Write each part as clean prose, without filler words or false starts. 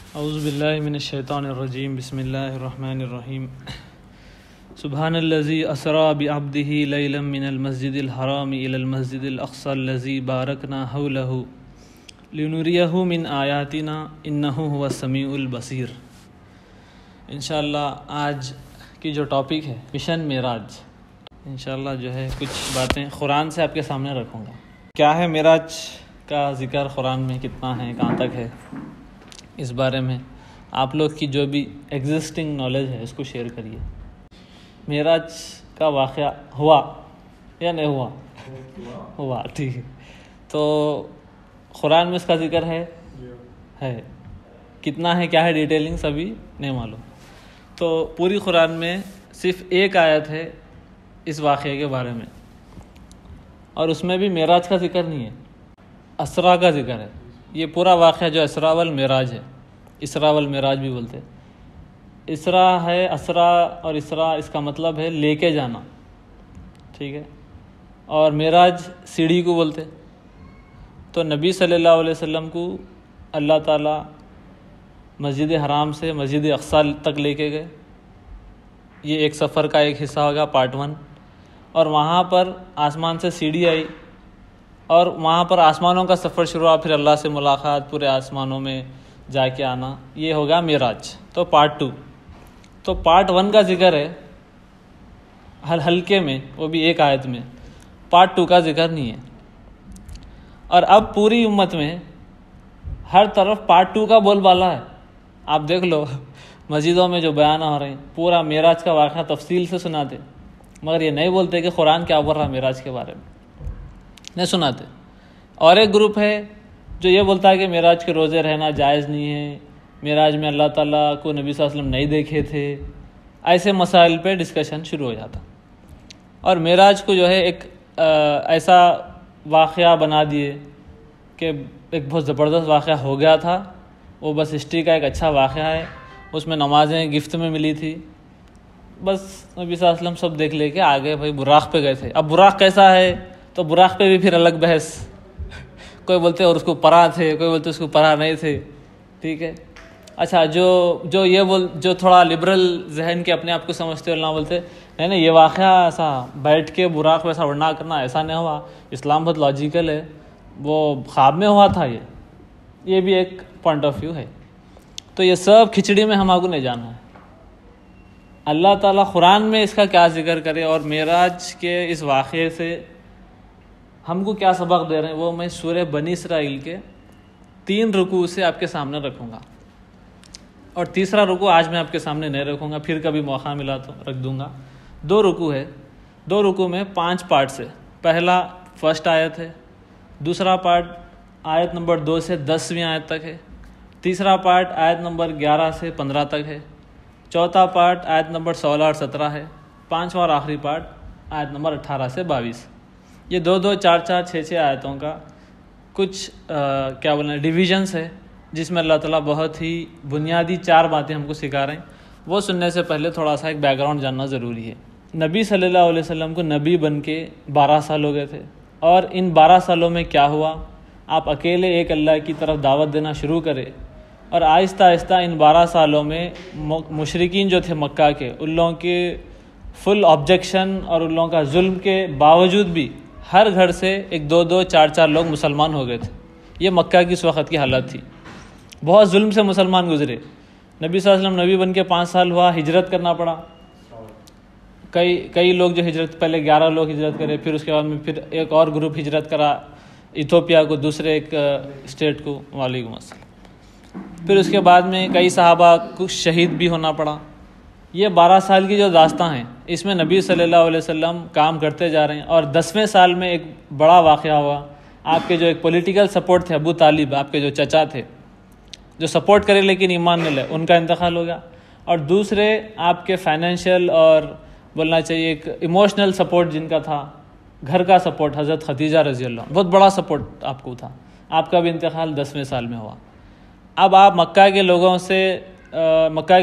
औज़ुबिल्लाहि मिनश्शैतानिर्रजीम बिस्मिल्लाहिर्रहमानिर्रहीम सुब्हानल्लज़ी अस्रा बिअब्दिही लैलन मिनल मस्जिदिल हरामी इलल मस्जिदिल अक़्सल्लज़ी बारकना हौलहु लिनुरियहु मिन आयातिना इन्नहु हुवस समीउल बसीर। इंशाअल्लाह आज की जो टॉपिक है मिशन मेराज, इंशाअल्लाह जो है कुछ बातें कुरान से आपके सामने रखूँगा। क्या है मेराज का ज़िक्र कुरान में, कितना है, कहाँ तक है, इस बारे में आप लोग की जो भी एग्जिस्टिंग नॉलेज है इसको शेयर करिए। मेराज का वाक़या हुआ या नहीं हुआ? हुआ, ठीक है। तो कुरान में इसका ज़िक्र है कितना है, क्या है, डिटेलिंग सभी नहीं मालूम। तो पूरी कुरान में सिर्फ एक आयत है इस वाक़े के बारे में, और उसमें भी मेराज का ज़िक्र नहीं है, असरा का ज़िक्र है। ये पूरा वाक़या जो इसरा वल मेराज है, इसरा वल मेराज भी बोलते हैं। इसरा है, असरा और इसरा इसका मतलब है लेके जाना, ठीक है। और मेराज सीढ़ी को बोलते। तो नबी सल्लल्लाहु अलैहि वसल्लम को अल्लाह ताला मस्जिद हराम से मस्जिद अक़सा तक लेके गए। ये एक सफ़र का एक हिस्सा होगा, पार्ट 1। और वहाँ पर आसमान से सीढ़ी आई और वहाँ पर आसमानों का सफ़र शुरू हुआ, फिर अल्लाह से मुलाकात, पूरे आसमानों में जाके आना, ये होगा मेराज। तो पार्ट 2। तो पार्ट 1 का जिक्र है हल्के में, वो भी एक आयत में। पार्ट 2 का जिक्र नहीं है। और अब पूरी उम्मत में हर तरफ पार्ट 2 का बोलबाला है। आप देख लो मस्जिदों में जो बयान हो रहे हैं, पूरा मेराज का वाक़या तफसील से सुनाते, मगर ये नहीं बोलते कि कुरान क्या बोल रहा है मेराज के बारे में, नहीं सुनाते। और एक ग्रुप है जो ये बोलता है कि मेराज के रोज़े रहना जायज़ नहीं है, मेराज में अल्लाह ताला को नबी सल्लल्लाहु अलैहि वसल्लम नहीं देखे थे। ऐसे मसाइल पे डिस्कशन शुरू हो जाता। और मेराज को जो है एक ऐसा वाक़या बना दिए कि एक बहुत ज़बरदस्त वाक़या हो गया था, वो बस हिस्ट्री का एक अच्छा वाक़या है। उसमें नमाज़ें गिफ्ट में मिली थी, बस नबी सल्लल्लाहु अलैहि वसल्लम सब देख लेके आ गए, भाई बुराक़ पे गए थे। अब बुराक़ कैसा है, तो बुराक़ पे भी फिर अलग बहस। कोई बोलते और उसको परा थे, कोई बोलते उसको परा नहीं थे, ठीक है। अच्छा, जो थोड़ा लिबरल जहन के अपने आप को समझते हो ना, बोलते नहीं ये वाक़या ऐसा बैठ के बुराक़ वैसा उड़ना करना ऐसा नहीं हुआ, इस्लाम बहुत लॉजिकल है, वो ख्वाब में हुआ था। ये भी एक पॉइंट ऑफ व्यू है। तो ये सब खिचड़ी में हम आगे नहीं जाना है। अल्लाह ताला कुरान में इसका क्या जिक्र करे और मेराज के इस वाक़े से हमको क्या सबक दे रहे हैं, वो मैं सूरह बनी इसराइल के 3 रुकू से आपके सामने रखूँगा। और तीसरा रुकू आज मैं आपके सामने नहीं रखूँगा, फिर कभी मौका मिला तो रख दूँगा। 2 रुकू है, 2 रुकू में 5 पार्ट से। पहला फर्स्ट आयत है, दूसरा पार्ट आयत नंबर 2 से 10वीं आयत तक है, तीसरा पार्ट आयत नंबर 11 से 15 तक है, चौथा पार्ट आयत नंबर 16 और 17 है, पाँचवा और आखिरी पार्ट आयत नंबर 18 से 22। ये 2-2, 4-4, 6-6 आयतों का कुछ क्या बोलना डिविजन्स है, जिसमें अल्लाह ताला बहुत ही बुनियादी 4 बातें हमको सिखा रहे हैं। वो सुनने से पहले थोड़ा सा एक बैकग्राउंड जानना ज़रूरी है। नबी सल्लल्लाहु अलैहि वसल्लम को नबी बन के 12 साल हो गए थे, और इन 12 सालों में क्या हुआ, आप अकेले एक अल्लाह की तरफ दावत देना शुरू करें, और आहिस्ता आहिस्ता इन 12 सालों में मुशरिकीन जो थे मक्का के, उन लोगों के फुल ऑब्जेक्शन और उन लोगों का जुल्म के बावजूद भी हर घर से 1-2-2, 4-4 लोग मुसलमान हो गए थे। ये मक्का की उस वक़्त की हालत थी। बहुत जुल्म से मुसलमान गुजरे। नबी सल्लल्लाहु अलैहि वसल्लम नबी बन के 5 साल हुआ, हिजरत करना पड़ा। कई लोग जो हिजरत, पहले 11 लोग हिजरत करे, फिर उसके बाद में फिर एक और ग्रुप हिजरत करा इथोपिया को, दूसरे एक स्टेट को, वालेकुम अस्सलाम। फिर उसके बाद में कई सहाबा को शहीद भी होना पड़ा। ये 12 साल की जो दास्तां हैं, इसमें नबी सल्लल्लाहु अलैहि वसल्लम काम करते जा रहे हैं। और 10वें साल में एक बड़ा वाक़या हुआ। आपके जो एक पॉलिटिकल सपोर्ट थे, अबू तालिब, आपके जो चचा थे, जो सपोर्ट करे लेकिन ईमान नहीं लाए, उनका इंतकाल हो गया। और दूसरे आपके फाइनेंशियल और बोलना चाहिए एक इमोशनल सपोर्ट जिनका था, घर का सपोर्ट, हज़रत खदीजा रज़ी अल्लाह, बहुत बड़ा सपोर्ट आपको था, आपका भी इंतकाल 10वें साल में हुआ। अब आप मक्का के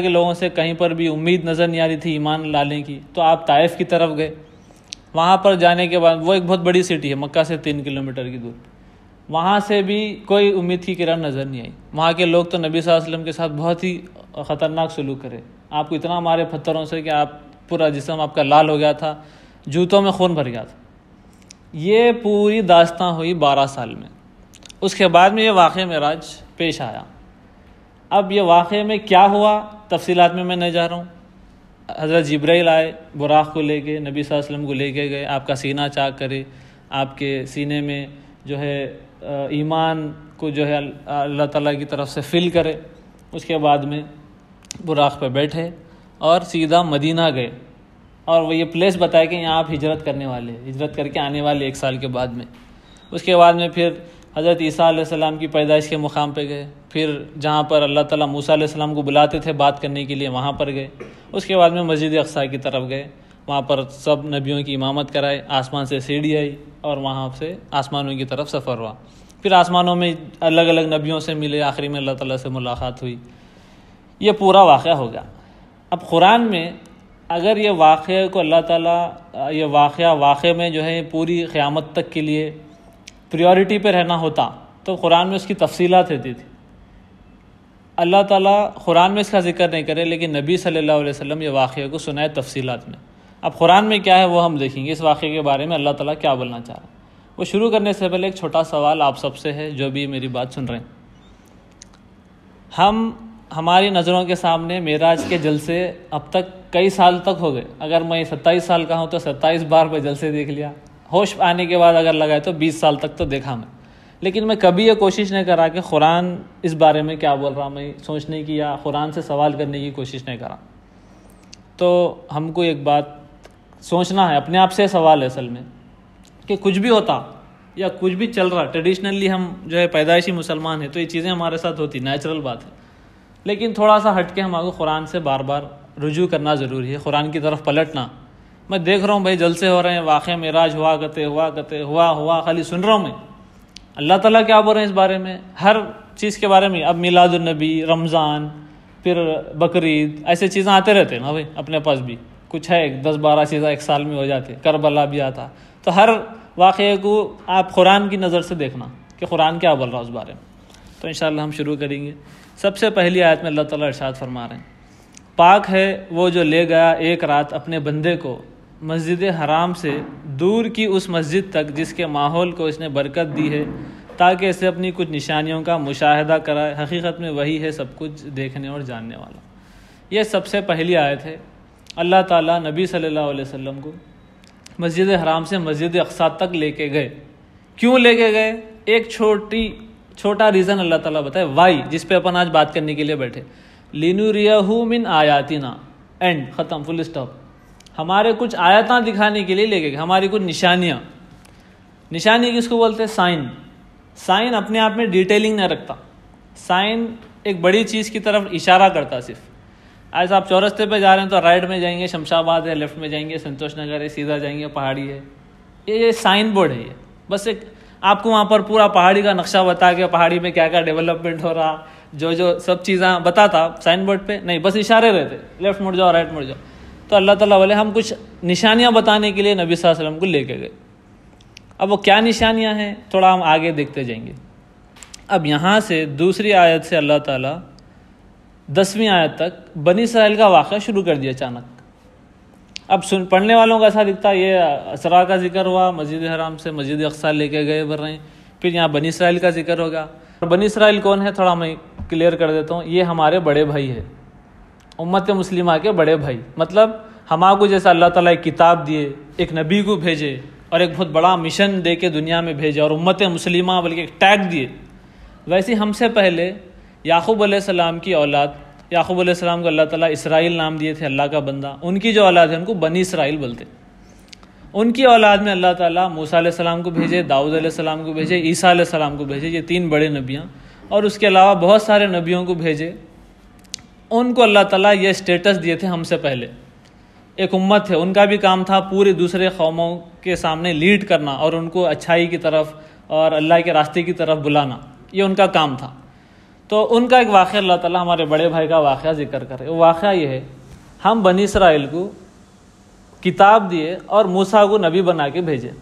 लोगों से कहीं पर भी उम्मीद नज़र नहीं आ रही थी ईमान लाने की, तो आप ताइफ की तरफ गए। वहाँ पर जाने के बाद, वो एक बहुत बड़ी सिटी है, मक्का से 3 किलोमीटर की दूर। वहाँ से भी कोई उम्मीद की किरण नज़र नहीं आई। वहाँ के लोग तो नबी सल्लल्लाहु अलैहि वसल्लम के साथ बहुत ही ख़तरनाक सलूक करे, आपको इतना मारे पत्थरों से कि आप पूरा जिस्म आपका लाल हो गया था, जूतों में खून भर गया था। ये पूरी दास्तां हुई 12 साल में। उसके बाद में ये वाक़या मेराज पेश आया। अब ये वाक़े में क्या हुआ तफसीलात में मैं नहीं जा रहा हूँ। हज़रत जिब्राइल आए बुराक़ को लेके, नबी सल्लल्लाहु अलैहि वसल्लम को लेके गए, आपका सीना चाक करे, आपके सीने में जो है ईमान को जो है अल्लाह ताला की तरफ से फ़िल करे। उसके बाद में बुराक़ पे बैठे और सीधा मदीना गए और वो ये प्लेस बताया कि यहाँ आप हिजरत करने वाले, हिजरत करके आने वाले 1 साल के बाद में। उसके बाद में फिर हज़रत ईसा अलैहिस्सलाम की पैदाइश के मुकाम पे गए, फिर जहाँ पर अल्लाह ताला मूसा अलैहिस्सलाम को बुलाते थे बात करने के लिए, वहाँ पर गए। उसके बाद में मस्जिद अक़सा की तरफ गए, वहाँ पर सब नबियों की इमामत कराए, आसमान से सीढ़ी आई और वहाँ से आसमानों की तरफ सफ़र हुआ। फिर आसमानों में अलग अलग नबियों से मिले, आखिरी में अल्लाह ताला से मुलाकात हुई। ये पूरा वाक़या हो गया। अब कुरान में अगर ये वाक़े को अल्लाह ताला ये वाक़े में जो है पूरी क़यामत तक के लिए प्रायोरिटी पे रहना होता तो कुरान में उसकी तफसीलात रहती थी। अल्लाह ताला कुरान में इसका ज़िक्र नहीं करे, लेकिन नबी सल्लल्लाहु अलैहि वसल्लम ये वाक़े को सुनाए तफसीलात में। अब कुरान में क्या है वो हम देखेंगे, इस वाक़े के बारे में अल्लाह ताला क्या बोलना चाह रहा है। वो शुरू करने से पहले एक छोटा सवाल आप सबसे है जो भी मेरी बात सुन रहे हैं। हमारी नज़रों के सामने मेराज के जलसे अब तक कई साल तक हो गए। अगर मैं 27 साल का हूँ तो 27 बार मैं जलसे देख लिया। होश आने के बाद अगर लगाए तो 20 साल तक तो देखा मैं, लेकिन मैं कभी ये कोशिश नहीं करा कि कुरान इस बारे में क्या बोल रहा, मैं सोचने की या कुरान से सवाल करने की कोशिश नहीं करा। तो हमको एक बात सोचना है, अपने आप से सवाल है असल में, कि कुछ भी होता या कुछ भी चल रहा, ट्रेडिशनली हम जो है पैदाइशी मुसलमान हैं तो ये चीज़ें हमारे साथ होती, नेचुरल बात है। लेकिन थोड़ा सा हट के हमारे कुरान से बार बार रुजू करना ज़रूरी है, कुरान की तरफ पलटना। मैं देख रहा हूँ भाई जलसे हो रहे हैं, वाक़या मेराज हुआ हुआ खाली सुन रहा हूँ मैं। अल्लाह ताला क्या बोल रहे हैं इस बारे में, हर चीज़ के बारे में। अब मिलादुन्नबी, रमज़ान, फिर बकरीद, ऐसे चीज़ें आते रहते हैं ना भाई, अपने पास भी कुछ है 10-12 चीज़ें 1 साल में हो जाती, करबला भी आता। तो हर वाक़े को आप कुरान की नज़र से देखना कि कुरान क्या बोल रहा है उस बारे में। तो इंशाअल्लाह हम शुरू करेंगे। सबसे पहली आयत में अल्लाह ताला इरशाद फरमा रहे हैं, पाक है वो जो ले गया एक रात अपने बंदे को मस्जिद हराम से दूर की उस मस्जिद तक जिसके माहौल को इसने बरकत दी है ताकि इसे अपनी कुछ निशानियों का मुशाहिदा कराए। हकीकत में वही है सब कुछ देखने और जानने वाला। यह सबसे पहली आयत है। अल्लाह ताला नबी सल्लल्लाहु अलैहि वसल्लम को मस्जिद हराम से मस्जिद अक़सा तक लेके गए। क्यों लेके गए, एक छोटा रीज़न अल्लाह ताला बताए, वाई, जिस पे अपन आज बात करने के लिए बैठे। लिनुरियहु मिन आयातिना, एंड ख़त्म, फुल स्टॉप। हमारे कुछ आयतां दिखाने के लिए लेके गए, हमारी कुछ निशानियाँ। निशानी किसको बोलते हैं, साइन। साइन अपने आप में डिटेलिंग नहीं रखता, साइन एक बड़ी चीज़ की तरफ इशारा करता। सिर्फ आज आप चौरस्ते पे जा रहे हैं तो राइट में जाएंगे शमशाबाद है, लेफ्ट में जाएंगे संतोष नगर है, सीधा जाएंगे पहाड़ी है। ये साइन बोर्ड है। ये बस एक आपको वहाँ पर पूरा पहाड़ी का नक्शा बता के पहाड़ी में क्या क्या डेवलपमेंट हो रहा, जो सब चीज़ें बताता साइन बोर्ड पे नहीं, बस इशारे रहते, लेफ्ट मुड़ जाओ, राइट मुड़ जाओ। तो अल्लाह ताला वाले हम कुछ निशानियाँ बताने के लिए नबी सल्लल्लाहु अलैहि वसल्लम को लेके गए। अब वो क्या निशानियाँ हैं थोड़ा हम आगे देखते जाएंगे। अब यहाँ से दूसरी आयत से अल्लाह ताला 10वीं आयत तक बनी इसराइल का वाक़या शुरू कर दिया अचानक। अब पढ़ने वालों का ऐसा दिखता है ये असरा का जिक्र हुआ, मस्जिद हराम से मस्जिद अक़सा लेके गए बढ़ रहे हैं, फिर यहाँ बनी इसराइल का जिक्र होगा। बनी इसराइल कौन है थोड़ा मैं क्लियर कर देता हूँ। ये हमारे बड़े भाई है, उम्मत मुस्लिमा के बड़े भाई। मतलब हमारे जैसा अल्लाह ताला एक किताब दिए, एक नबी को भेजे और एक बहुत बड़ा मिशन दे के दुनिया में भेजे और उम्मत मुस्लिमा बल्कि एक टैग दिए, वैसे हमसे पहले याकूब अलैहिस्सलाम की औलाद, याकूब अलैहिस्सलाम को अल्लाह ताला इसराइल नाम दिए थे, अल्लाह का बंदा। उनकी जो औलाद है उनको बनी इसराइल बोलते। उनकी औलाद में अल्लाह ताला मूसा अलैहिस्सलाम को भेजे, दाऊद अलैहिस्सलाम को भेजे, ईसा अलैहिस्सलाम को भेजे, ये 3 बड़े नबियाँ, और उसके अलावा बहुत सारे नबियों को भेजे। उनको अल्लाह ताला ये स्टेटस दिए थे हमसे पहले। एक उम्मत है, उनका भी काम था पूरे दूसरे कौमों के सामने लीड करना और उनको अच्छाई की तरफ और अल्लाह के रास्ते की तरफ बुलाना, ये उनका काम था। तो उनका एक वाक़या अल्लाह ताला हमारे बड़े भाई का वाक़या जिक्र करे। वो वाक़या ये है, हम बनी इसराइल को किताब दिए और मूसा को नबी बना के भेजे,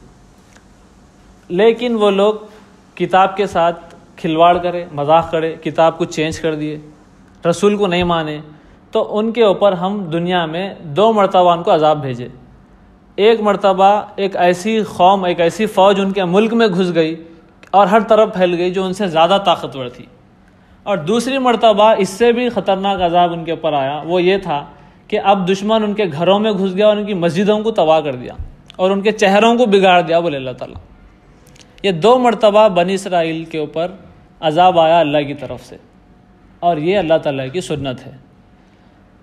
लेकिन वो लोग किताब के साथ खिलवाड़ करे, मजाक करे, किताब को चेंज कर दिए, रसूल को नहीं माने, तो उनके ऊपर हम दुनिया में 2 मरतबा उनको अजाब भेजे। एक मरतबा एक ऐसी कौम, एक ऐसी फ़ौज उनके मुल्क में घुस गई और हर तरफ फैल गई जो उनसे ज़्यादा ताकतवर थी। और दूसरी मरतबा इससे भी ख़तरनाक अजाब उनके ऊपर आया, वो ये था कि अब दुश्मन उनके घरों में घुस गया और उनकी मस्जिदों को तबाह कर दिया और उनके चेहरों को बिगाड़ दिया। बोले अल्लाह ताला, ये 2 मरतबा बनी इसराइल के ऊपर अजाब आया अल्लाह की तरफ से, और ये अल्लाह ताला की सुन्नत है।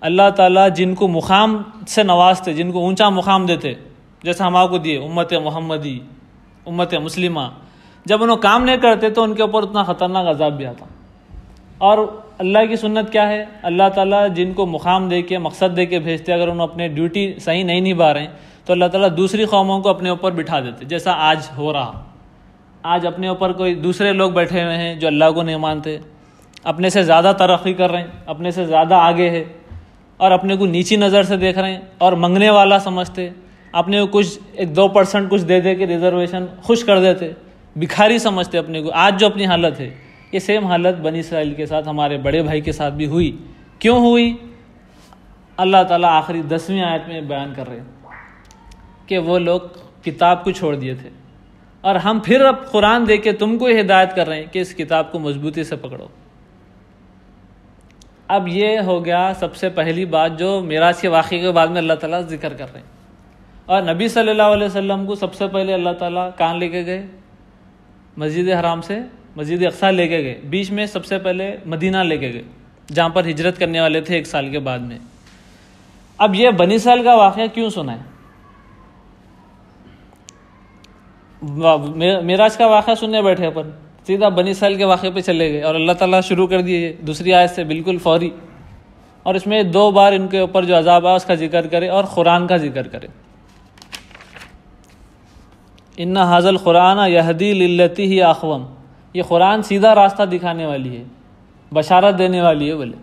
अल्लाह ताला जिनको मुकाम से नवाजते, जिनको ऊंचा मुकाम देते, जैसे हम आपको दिए उम्मत मोहम्मदी, उम्मत मुस्लिमा, जब उन्होंने काम नहीं करते तो उनके ऊपर उतना ख़तरनाक अजाब भी आता। और अल्लाह की सुन्नत क्या है, अल्लाह ताला जिनको मुकाम दे के, मकसद दे के भेजते, अगर उन्होंने अपने ड्यूटी सही नहीं निभा रहे तो अल्लाह ताला दूसरी कौमों को अपने ऊपर बिठा देते। जैसा आज हो रहा, आज अपने ऊपर कोई दूसरे लोग बैठे हुए हैं जो अल्लाह को नहीं मानते, अपने से ज़्यादा तरक्की कर रहे हैं, अपने से ज़्यादा आगे है, और अपने को नीची नज़र से देख रहे हैं और मंगने वाला समझते, अपने को कुछ 1-2% कुछ दे दे के रिजर्वेशन खुश कर देते, भिखारी समझते अपने को। आज जो अपनी हालत है, ये सेम हालत बनी इसराइल के साथ, हमारे बड़े भाई के साथ भी हुई। क्यों हुई? अल्लाह ताला आखिरी 10वीं आयत में बयान कर रहे हैं कि वो लोग किताब को छोड़ दिए थे, और हम फिर अब कुरान दे के तुमको हिदायत कर रहे हैं कि इस किताब को मजबूती से पकड़ो। अब ये हो गया सबसे पहली बात जो मेराज के वाक़े के बाद में अल्लाह ताला जिक्र कर रहे हैं। और नबी सल्लल्लाहु अलैहि वसल्लम को सबसे पहले अल्लाह ताला कहाँ लेके गए? मस्जिद हराम से मस्जिद अक्सा लेके गए। बीच में सबसे पहले मदीना लेके गए, जहाँ पर हिजरत करने वाले थे 1 साल के बाद में। अब ये बनी इसराइल का वाक़या क्यों सुना है? मेराज का वाक़या सुनने बैठे अपन, सीधा बनी इसराइल के वाक़े पे चले गए और अल्लाह ताला शुरू कर दिए दूसरी आयत से बिल्कुल फौरी। और इसमें 2 बार इनके ऊपर जो अजाब है उसका जिक्र करे और कुरान का जिक्र करे। इन्ना हाज़ल कुरान यहदी लिल्लती ही अक़वम, ये कुरान सीधा रास्ता दिखाने वाली है, बशारत देने वाली है बोले।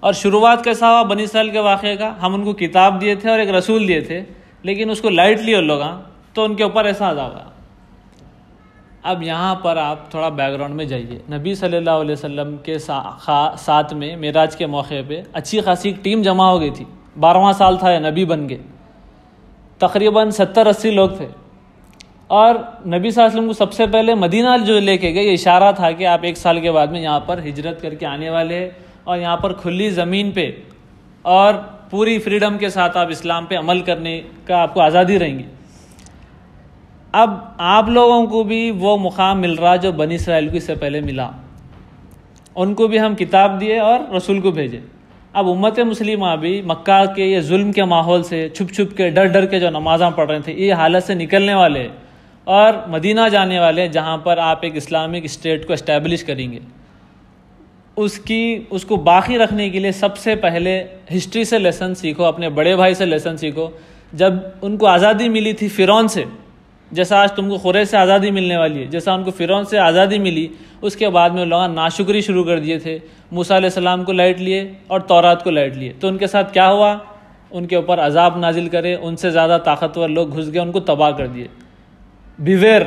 और शुरुआत कैसा हुआ बनी इसराइल के वाक़े का? हम उनको किताब दिए थे और एक रसूल दिए थे, लेकिन उसको लाइटली उन लोग, तो उनके ऊपर ऐसा अजाब आया। अब यहाँ पर आप थोड़ा बैकग्राउंड में जाइए। नबी सल्लल्लाहु अलैहि वसल्लम के साथ में मेराज के मौके पे अच्छी खासी टीम जमा हो गई थी। 12वां साल था नबी बन गए, तकरीबन 70-80 लोग थे। और नबी सल्लल्लाहु अलैहि वसल्लम को सबसे पहले मदीना जो लेके गए, ये इशारा था कि आप 1 साल के बाद में यहाँ पर हिजरत करके आने वाले हैं और यहाँ पर खुली ज़मीन पे और पूरी फ्रीडम के साथ आप इस्लाम पे अमल करने का आपको आज़ादी रहेंगी। अब आप लोगों को भी वो मुकाम मिल रहा जो बनी इसराइल को इससे पहले मिला। उनको भी हम किताब दिए और रसूल को भेजे। अब उम्मत मुस्लिमा भी मक्का के ये जुल्म के माहौल से छुप छुप के डर डर के जो नमाज़ां पढ़ रहे थे, ये हालत से निकलने वाले और मदीना जाने वाले, जहाँ पर आप एक इस्लामिक स्टेट को इस्टेब्लिश करेंगे। उसको बाकी रखने के लिए सबसे पहले हिस्ट्री से लेसन सीखो, अपने बड़े भाई से लेसन सीखो। जब उनको आज़ादी मिली थी फ़िरौन से, जैसा आज तुमको खुरैश से आज़ादी मिलने वाली है, जैसा उनको फ़िरौन से आज़ादी मिली, उसके बाद में लोग नाशुक्री शुरू कर दिए थे। मूसा अलैहिस्सलाम को लाइट लिए और तौरात को लाइट लिए, तो उनके साथ क्या हुआ? उनके ऊपर अजाब नाजिल करे, उनसे ज़्यादा ताकतवर लोग घुस गए, उनको तबाह कर दिए। बिवेर,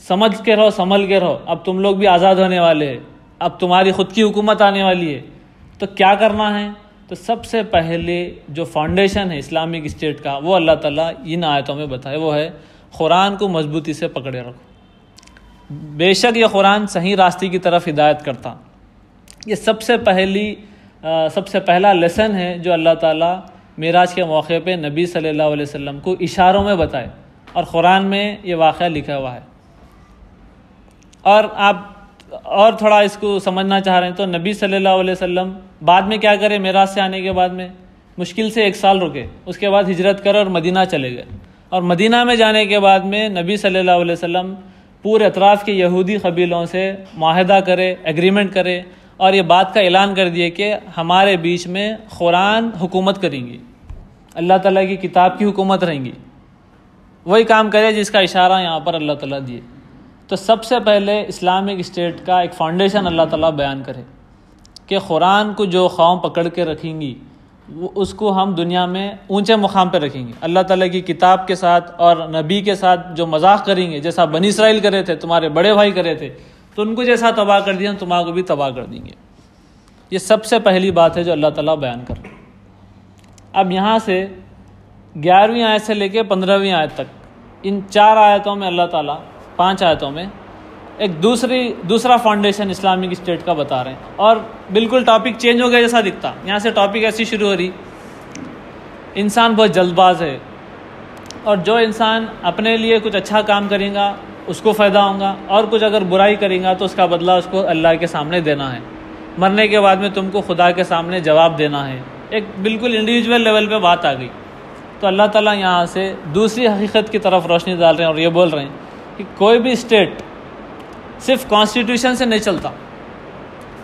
समझ के रहो, संभल के रहो, अब तुम लोग भी आज़ाद होने वाले हैं, अब तुम्हारी खुद की हुकूमत आने वाली है। तो क्या करना है? तो सबसे पहले जो फाउंडेशन है इस्लामिक स्टेट का, वो अल्लाह ताला इन आयतों में बताए, वो है कुरान को मजबूती से पकड़े रखो। बेशक ये कुरान सही रास्ते की तरफ हिदायत करता। ये सबसे पहला लेसन है जो अल्लाह ताला मेराज के मौके पे नबी सल्लल्लाहु अलैहि वसल्लम को इशारों में बताए, और कुरान में ये वाक़या लिखा हुआ है। और आप और थोड़ा इसको समझना चाह रहे हैं तो नबी सल्लल्लाहु अलैहि वसल्लम बाद में क्या करे? मेराज से आने के बाद में मुश्किल से 1 साल रुके, उसके बाद हिजरत कर और मदीना चले गए। और मदीना में जाने के बाद में नबी सल्लल्लाहु अलैहि वसल्लम पूरे अतराफ़ के यहूदी कबीलों से मुआहदा करे, एग्रीमेंट करे, और ये बात का ऐलान कर दिए कि हमारे बीच में कुरान हुकूमत करेंगी, अल्लाह ताला की किताब की हुकूमत रहेंगी। वही काम करे जिसका इशारा यहाँ पर अल्लाह ताला दिए। तो सबसे पहले इस्लामिक स्टेट का एक फाउंडेशन अल्लाह ताला बयान करे कि कुरान को जो कौम पकड़ के रखेंगी उसको हम दुनिया में ऊंचे मुकाम पर रखेंगे। अल्लाह ताला की किताब के साथ और नबी के साथ जो मजाक करेंगे, जैसा बनी इसराइल करे थे, तुम्हारे बड़े भाई करे थे, तो उनको जैसा तबाह कर दिया तुम्हारे को भी तबाह कर देंगे। ये सबसे पहली बात है जो अल्लाह ताला बयान कर रहे हैं। अब यहाँ से 11वीं आयत से लेकर 15वीं आयत तक, इन 4 आयतों में अल्लाह ताला, 5 आयतों में एक दूसरा फाउंडेशन इस्लामिक स्टेट का बता रहे हैं। और बिल्कुल टॉपिक चेंज हो गया जैसा दिखता। यहाँ से टॉपिक ऐसी शुरू हो रही, इंसान बहुत जल्दबाज है और जो इंसान अपने लिए कुछ अच्छा काम करेगा उसको फ़ायदा होगा, और कुछ अगर बुराई करेगा तो उसका बदला उसको अल्लाह के सामने देना है। मरने के बाद में तुमको खुदा के सामने जवाब देना है। एक बिल्कुल इंडिविजुअल लेवल पे बात आ गई। तो अल्लाह ताला यहाँ से दूसरी हकीकत की तरफ रोशनी डाल रहे हैं और ये बोल रहे हैं कि कोई भी स्टेट सिर्फ कॉन्स्टिट्यूशन से नहीं चलता।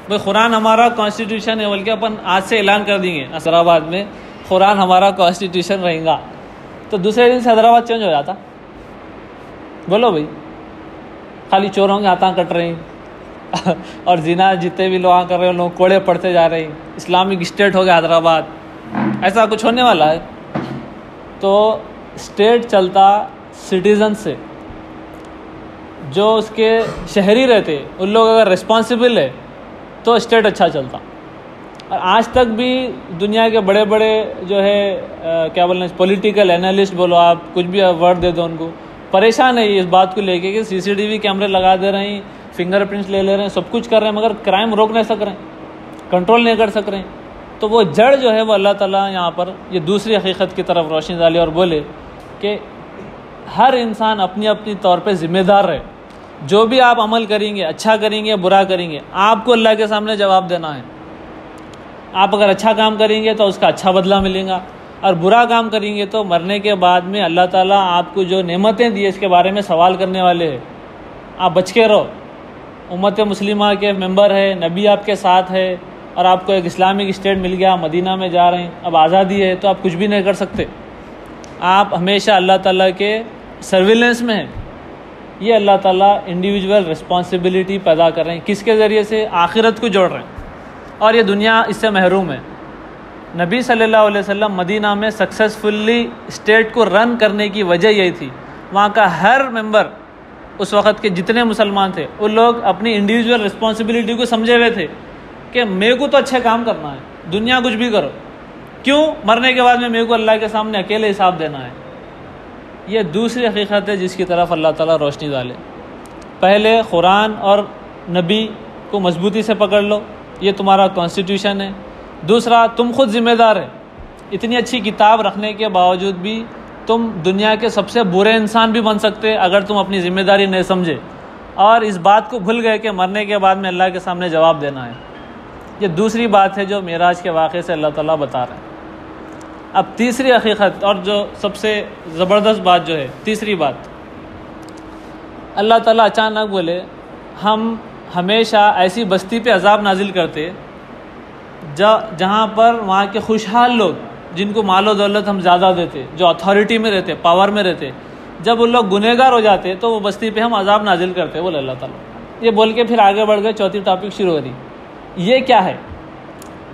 भाई कुरान हमारा कॉन्स्टिट्यूशन है, बल्कि अपन आज से ऐलान कर देंगे हैदराबाद में कुरान हमारा कॉन्स्टिट्यूशन रहेगा, तो दूसरे दिन से हैदराबाद चेंज हो जाता। बोलो भाई, खाली चोरों के हाथां कट रही और जिना जितने भी लोग कर रहे हैं, लोग कोड़े पड़ते जा रहे हैं, इस्लामिक स्टेट हो गया हैदराबाद, ऐसा कुछ होने वाला है। तो स्टेट चलता सिटीज़न से, जो उसके शहरी रहते उन लोग अगर रिस्पॉन्सिबल है तो स्टेट अच्छा चलता। और आज तक भी दुनिया के बड़े बड़े जो है क्या बोलना, पॉलिटिकल एनालिस्ट बोलो, आप कुछ भी वर्ड दे दो, उनको परेशान है इस बात को लेके कि CCTV कैमरे लगा दे रहे हैं, फिंगरप्रिंट्स ले रहे हैं, सब कुछ कर रहे हैं, मगर क्राइम रोक नहीं सक रहे हैं, कंट्रोल नहीं कर सक रहे हैं। तो वो जड़ जो है वो अल्लाह ताला यहाँ पर ये दूसरी हकीकत की तरफ रोशनी डाली और बोले कि हर इंसान अपनी अपनी तौर पे ज़िम्मेदार है। जो भी आप अमल करेंगे, अच्छा करेंगे बुरा करेंगे, आपको अल्लाह के सामने जवाब देना है। आप अगर अच्छा काम करेंगे तो उसका अच्छा बदला मिलेगा, और बुरा काम करेंगे तो मरने के बाद में अल्लाह ताला आपको जो नेमतें दी इसके बारे में सवाल करने वाले हैं। आप बच के रहो। उम्मत मुस्लिमा के मेंबर है, नबी आपके साथ है, और आपको एक इस्लामिक स्टेट मिल गया, मदीना में जा रहे हैं, अब आज़ादी है तो आप कुछ भी नहीं कर सकते। आप हमेशा अल्लाह ताला के सर्विलेंस में हैं। ये अल्लाह ताला इंडिविजुअल रिस्पॉन्सिबिलिटी पैदा कर रहे हैं। किसके ज़रिए से? आखिरत को जोड़ रहे हैं, और ये दुनिया इससे महरूम है। नबी सल्लल्लाहु अलैहि वसल्लम मदीना में सक्सेसफुली स्टेट को रन करने की वजह यही थी। वहाँ का हर मेंबर, उस वक़्त के जितने मुसलमान थे, उन लोग अपनी इंडिविजुअल रिस्पॉन्सिबिलिटी को समझे हुए थे कि मेरे को तो अच्छे काम करना है, दुनिया कुछ भी करो, क्यों मरने के बाद में मेरे को अल्लाह के सामने अकेले हिसाब देना है। ये दूसरी हकीकत है जिसकी तरफ अल्लाह ताला रोशनी डाले। पहले कुरान और नबी को मजबूती से पकड़ लो, ये तुम्हारा कॉन्स्टिट्यूशन है। दूसरा, तुम खुद ज़िम्मेदार है। इतनी अच्छी किताब रखने के बावजूद भी तुम दुनिया के सबसे बुरे इंसान भी बन सकते अगर तुम अपनी ज़िम्मेदारी नहीं समझे और इस बात को भूल गए कि मरने के बाद में अल्लाह के सामने जवाब देना है। ये दूसरी बात है जो मेराज के वाक़े से अल्लाह ताला बता रहे हैं। अब तीसरी हकीकत और जो सबसे ज़बरदस्त बात जो है, तीसरी बात, अल्लाह ताला अचानक बोले हम हमेशा ऐसी बस्ती पे अजाब नाजिल करते जहाँ पर वहाँ के खुशहाल लोग, जिनको मालो दौलत हम ज़्यादा देते, जो अथॉरिटी में रहते, पावर में रहते, जब उन लोग गुनहगार हो जाते तो वो बस्ती पे हम अजाब नाजिल करते, बोले अल्लाह ताला। ये बोल के फिर आगे बढ़ गए, चौथी टॉपिक शुरू हो रही। ये क्या है?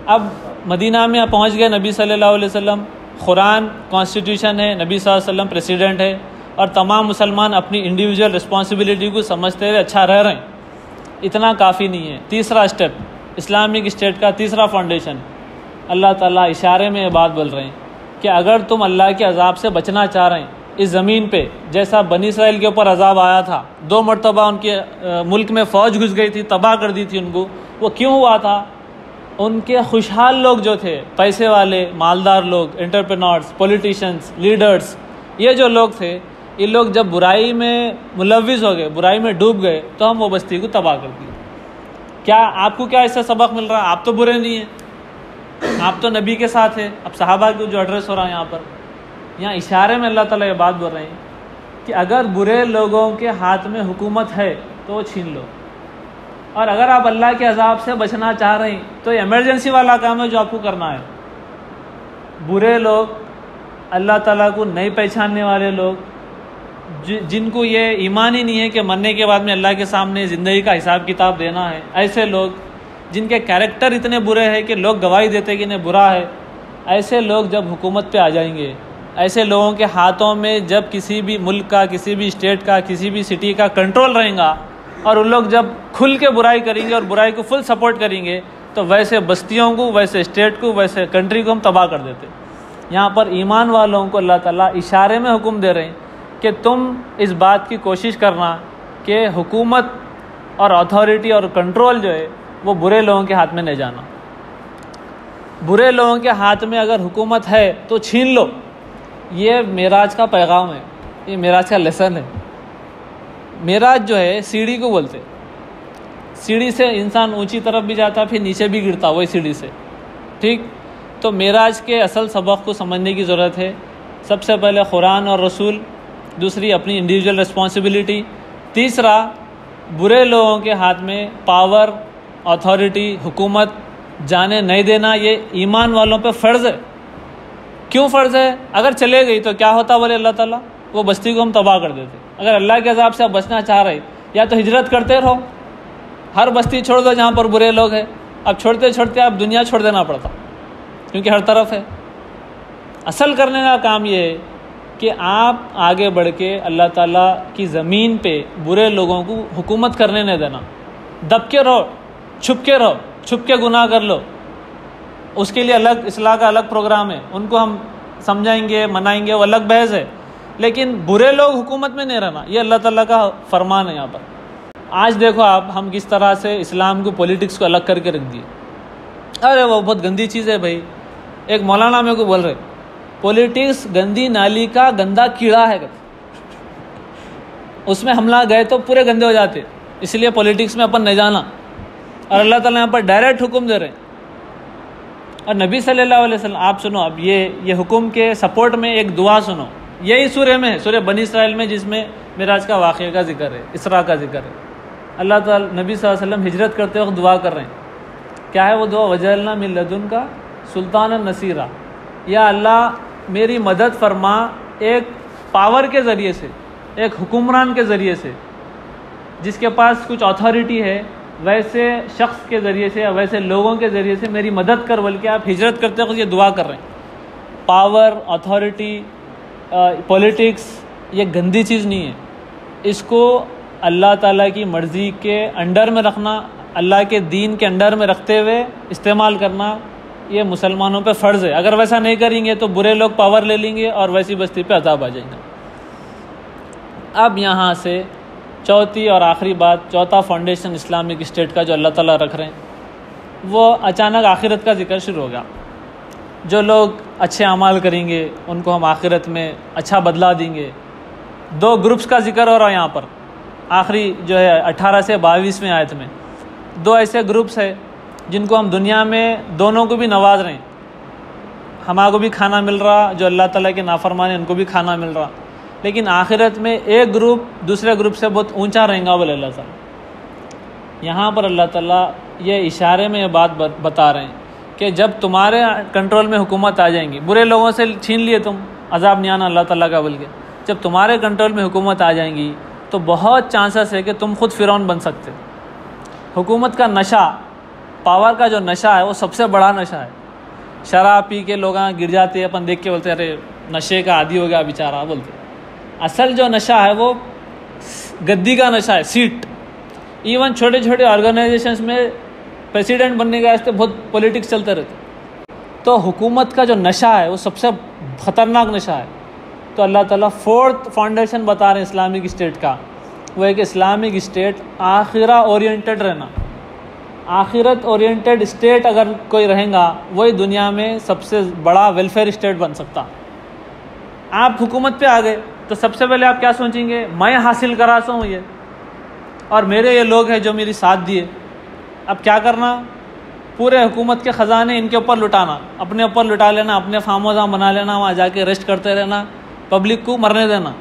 अब मदीना में पहुँच गए नबी सल्लल्लाहु अलैहि वसल्लम, कुरान कॉन्स्टिट्यूशन है, नबी सल्लल्लाहु अलैहि वसल्लम प्रेसिडेंट है, और तमाम मुसलमान अपनी इंडिविजुअल रिस्पॉन्सिबिलिटी को समझते हुए अच्छा रह रहे हैं। इतना काफ़ी नहीं है। तीसरा स्टेप, इस्लामिक स्टेट का तीसरा फाउंडेशन, अल्लाह ताला इशारे में ये बात बोल रहे हैं कि अगर तुम अल्लाह के अजाब से बचना चाह रहे हैं इस ज़मीन पे, जैसा बनी इसराइल के ऊपर अजाब आया था, 2 मरतबा उनके मुल्क में फ़ौज घुस गई थी, तबाह कर दी थी उनको। वो क्यों हुआ था? उनके खुशहाल लोग जो थे, पैसे वाले मालदार लोग, एंटरप्रेन्योर्स, पॉलिटिशियंस, लीडर्स, ये जो लोग थे, ये लोग जब बुराई में मुलव्विस हो गए, बुराई में डूब गए, तो हम वो बस्ती को तबाह कर दिए। क्या आपको क्या इससे सबक मिल रहा है? आप तो बुरे नहीं हैं, आप तो नबी के साथ है। अब सहाबा को जो एड्रेस हो रहा है यहाँ इशारे में अल्लाह ताला ये बात बोल रहे हैं कि अगर बुरे लोगों के हाथ में हुकूमत है तो वो छीन लो, और अगर आप अल्लाह के अजाब से बचना चाह रहे हैं तो इमरजेंसी वाला काम है जो आपको करना है। बुरे लोग, अल्लाह ताला को नहीं पहचानने वाले लोग, जिनको ये ईमान ही नहीं है कि मरने के बाद में अल्लाह के सामने ज़िंदगी का हिसाब किताब देना है, ऐसे लोग जिनके कैरेक्टर इतने बुरे हैं कि लोग गवाही देते कि नहीं बुरा है, ऐसे लोग जब हुकूमत पे आ जाएंगे, ऐसे लोगों के हाथों में जब किसी भी मुल्क का, किसी भी स्टेट का, किसी भी सिटी का कंट्रोल रहेगा और उन लोग जब खुल के बुराई करेंगे और बुराई को फुल सपोर्ट करेंगे, तो वैसे बस्तियों को, वैसे स्टेट को, वैसे कंट्री को हम तबाह कर देते। यहाँ पर ईमान वालों को अल्लाह ताला इशारे में हुक्म दे रहे हैं कि तुम इस बात की कोशिश करना कि हुकूमत और अथॉरिटी और कंट्रोल जो है वो बुरे लोगों के हाथ में नहीं जाना। बुरे लोगों के हाथ में अगर हुकूमत है तो छीन लो। ये मेराज का पैगाम है, ये मेराज का लेसन है। मेराज जो है सीढ़ी को बोलते, सीढ़ी से इंसान ऊंची तरफ भी जाता फिर नीचे भी गिरता वही सीढ़ी से, ठीक। तो मेराज के असल सबक को समझने की ज़रूरत है। सबसे पहले कुरान और रसूल, दूसरी अपनी इंडिविजुअल रिस्पॉन्सिबिलिटी, तीसरा बुरे लोगों के हाथ में पावर, अथॉरिटी, हुकूमत जाने नहीं देना। ये ईमान वालों पे फ़र्ज़ है। क्यों फ़र्ज़ है? अगर चले गई तो क्या होता बोले अल्लाह ताला, वो बस्ती को हम तबाह कर देते। अगर अल्लाह के अज़ाब से आप बचना चाह रहे या तो हिजरत करते रहो, हर बस्ती छोड़ दो जहाँ पर बुरे लोग हैं। अब छोड़ते छोड़ते आप दुनिया छोड़ देना पड़ता क्योंकि हर तरफ है। असल करने का काम ये है कि आप आगे बढ़ के अल्लाह ताला की ज़मीन पे बुरे लोगों को हुकूमत करने नहीं देना। दब के रहो, छुप के रहो, छुप के गुनाह कर लो। उसके लिए अलग इस्लाह का अलग प्रोग्राम है, उनको हम समझाएंगे, मनाएंगे, वो अलग बहस है। लेकिन बुरे लोग हुकूमत में नहीं रहना, ये अल्लाह ताला का फरमान है यहाँ पर। आज देखो आप, हम किस तरह से इस्लाम को, पॉलिटिक्स को अलग करके रख दिए। अरे वो बहुत गंदी चीज़ है भाई। एक मौलाना मेरे को बोल रहे, पॉलिटिक्स गंदी नाली का गंदा कीड़ा है, उसमें हमला गए तो पूरे गंदे हो जाते, इसलिए पॉलिटिक्स में अपन नहीं जाना। और अल्लाह ताला यहाँ पर डायरेक्ट हुक्म दे रहे हैं। और नबी सल्लल्लाहु अलैहि वसल्लम, आप सुनो अब ये हुक्म के सपोर्ट में एक दुआ सुनो। यही सूरह में है, सूरह बनी इसराइल में, जिसमें मिराज का वाक़या का जिक्र है, इसरा का जिक्र है। अल्लाह ताला नबी सल्लल्लाहु अलैहि वसल्लम हिजरत करते वक्त दुआ कर रहे हैं। क्या है वो दुआ? वजअलना मिन लदुनका सुल्तानन नसीरा, या अल्लाह मेरी मदद फरमा एक पावर के ज़रिए से, एक हुक्मरान के ज़रिए से, जिसके पास कुछ अथॉरिटी है, वैसे शख्स के ज़रिए से या वैसे लोगों के ज़रिए से मेरी मदद कर। बल्कि आप हिजरत करते वक्त ये दुआ कर रहे हैं। पावर, अथॉरिटी, पॉलिटिक्स ये गंदी चीज़ नहीं है। इसको अल्लाह ताला की मर्ज़ी के अंडर में रखना, अल्लाह के दीन के अंडर में रखते हुए इस्तेमाल करना, ये मुसलमानों पे फ़र्ज़ है। अगर वैसा नहीं करेंगे तो बुरे लोग पावर ले लेंगे और वैसी बस्ती पे अज़ाब आ जाएगा। अब यहाँ से चौथी और आखिरी बात, चौथा फाउंडेशन इस्लामिक स्टेट का जो अल्लाह ताला रख रहे हैं, वो अचानक आखिरत का जिक्र शुरू हो गया। जो लोग अच्छे अमाल करेंगे उनको हम आखिरत में अच्छा बदला देंगे। दो ग्रुप्स का जिक्र हो रहा है यहाँ पर, आखिरी जो है 18 से 22वें आयत में। दो ऐसे ग्रुप्स है जिनको हम दुनिया में दोनों को भी नवाज रहे हैं। हमारे को भी खाना मिल रहा, जो अल्लाह ताला के नाफरमान है उनको भी खाना मिल रहा। लेकिन आखिरत में एक ग्रुप दूसरे ग्रुप से बहुत ऊंचा रहेगा बोले अल्लाह ताला। यहाँ पर अल्लाह ताला ये इशारे में ये बात बता रहे हैं कि जब तुम्हारे कंट्रोल में हुकूमत आ जाएंगी, बुरे लोगों से छीन लिए तुम, अजाब नहीं आना अल्लाह ताला का, बल्कि जब तुम्हारे कंट्रोल में हुकूमत आ जाएंगी तो बहुत चांसेस है कि तुम खुद फ़िरौन बन सकते। हुकूमत का नशा, पावर का जो नशा है वो सबसे बड़ा नशा है। शराब पी के लोग गिर जाते हैं, अपन देख के बोलते हैं अरे नशे का आदी हो गया बेचारा, बोलते। असल जो नशा है वो गद्दी का नशा है, सीट। इवन छोटे छोटे ऑर्गेनाइजेशंस में प्रेसिडेंट बनने के वास्ते बहुत पॉलिटिक्स चलते रहते। तो हुकूमत का जो नशा है वो सबसे ख़तरनाक नशा है। तो अल्लाह ताला फोर्थ फाउंडेशन बता रहे हैं इस्लामिक स्टेट का, वो एक इस्लामिक स्टेट आखिरा ओरिएंटेड रहना। आखिरत ओरिएंटेड स्टेट अगर कोई रहेगा वही दुनिया में सबसे बड़ा वेलफेयर स्टेट बन सकता। आप हुकूमत पे आ गए तो सबसे पहले आप क्या सोचेंगे? मैं हासिल करा हूँ ये, और मेरे ये लोग हैं जो मेरी साथ दिए। अब क्या करना? पूरे हुकूमत के ख़जाने इनके ऊपर लुटाना, अपने ऊपर लुटा लेना, अपने फार्म हाउस बना लेना, वहाँ जाके रेस्ट करते रहना, पब्लिक को मरने देना।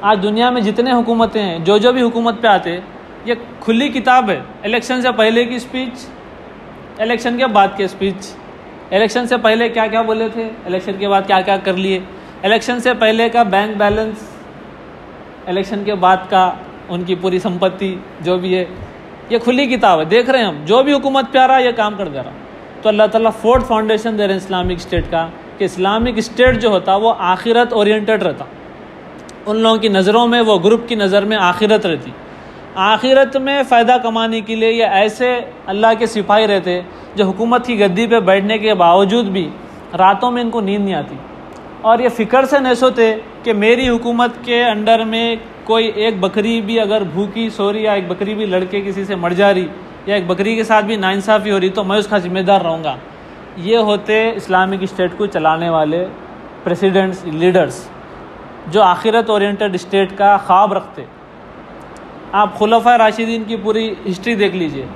आज दुनिया में जितने हुकूमतें हैं, जो भी हुकूमत पे आते, ये खुली किताब है। इलेक्शन से पहले की स्पीच, इलेक्शन के बाद की स्पीच, इलेक्शन से पहले क्या क्या बोले थे, इलेक्शन के बाद क्या क्या कर लिए, इलेक्शन से पहले का बैंक बैलेंस, इलेक्शन के बाद का उनकी पूरी संपत्ति जो भी है, ये खुली किताब है। देख रहे हैं हम, जो भी हुकूमत पे आ रहा है ये काम कर दे रहा। तो अल्लाह ताला फोर्थ फाउंडेशन दे रहे हैं इस्लामिक स्टेट का कि इस्लामिक स्टेट जो होता वो आखिरत ओरिएंटेड रहता। उन लोगों की नज़रों में, वो ग्रुप की नज़र में आखिरत रहती। आखिरत में फ़ायदा कमाने के लिए ये ऐसे अल्लाह के सिपाही रहते जो हुकूमत की गद्दी पे बैठने के बावजूद भी रातों में इनको नींद नहीं आती और ये फ़िक्र से नहीं सोते कि मेरी हुकूमत के अंडर में कोई एक बकरी भी अगर भूखी सो रही या एक बकरी भी लड़के किसी से मर जा रही या एक बकरी के साथ भी नाइंसाफ़ी हो रही तो मैं उसका ज़िम्मेदार रहूँगा। ये होते इस्लामिक स्टेट को चलाने वाले प्रेसिडेंट्स, लीडर्स जो आखिरत ओरिएंटेड स्टेट का ख्वाब रखते। आप खुलफा राशिदीन की पूरी हिस्ट्री देख लीजिए।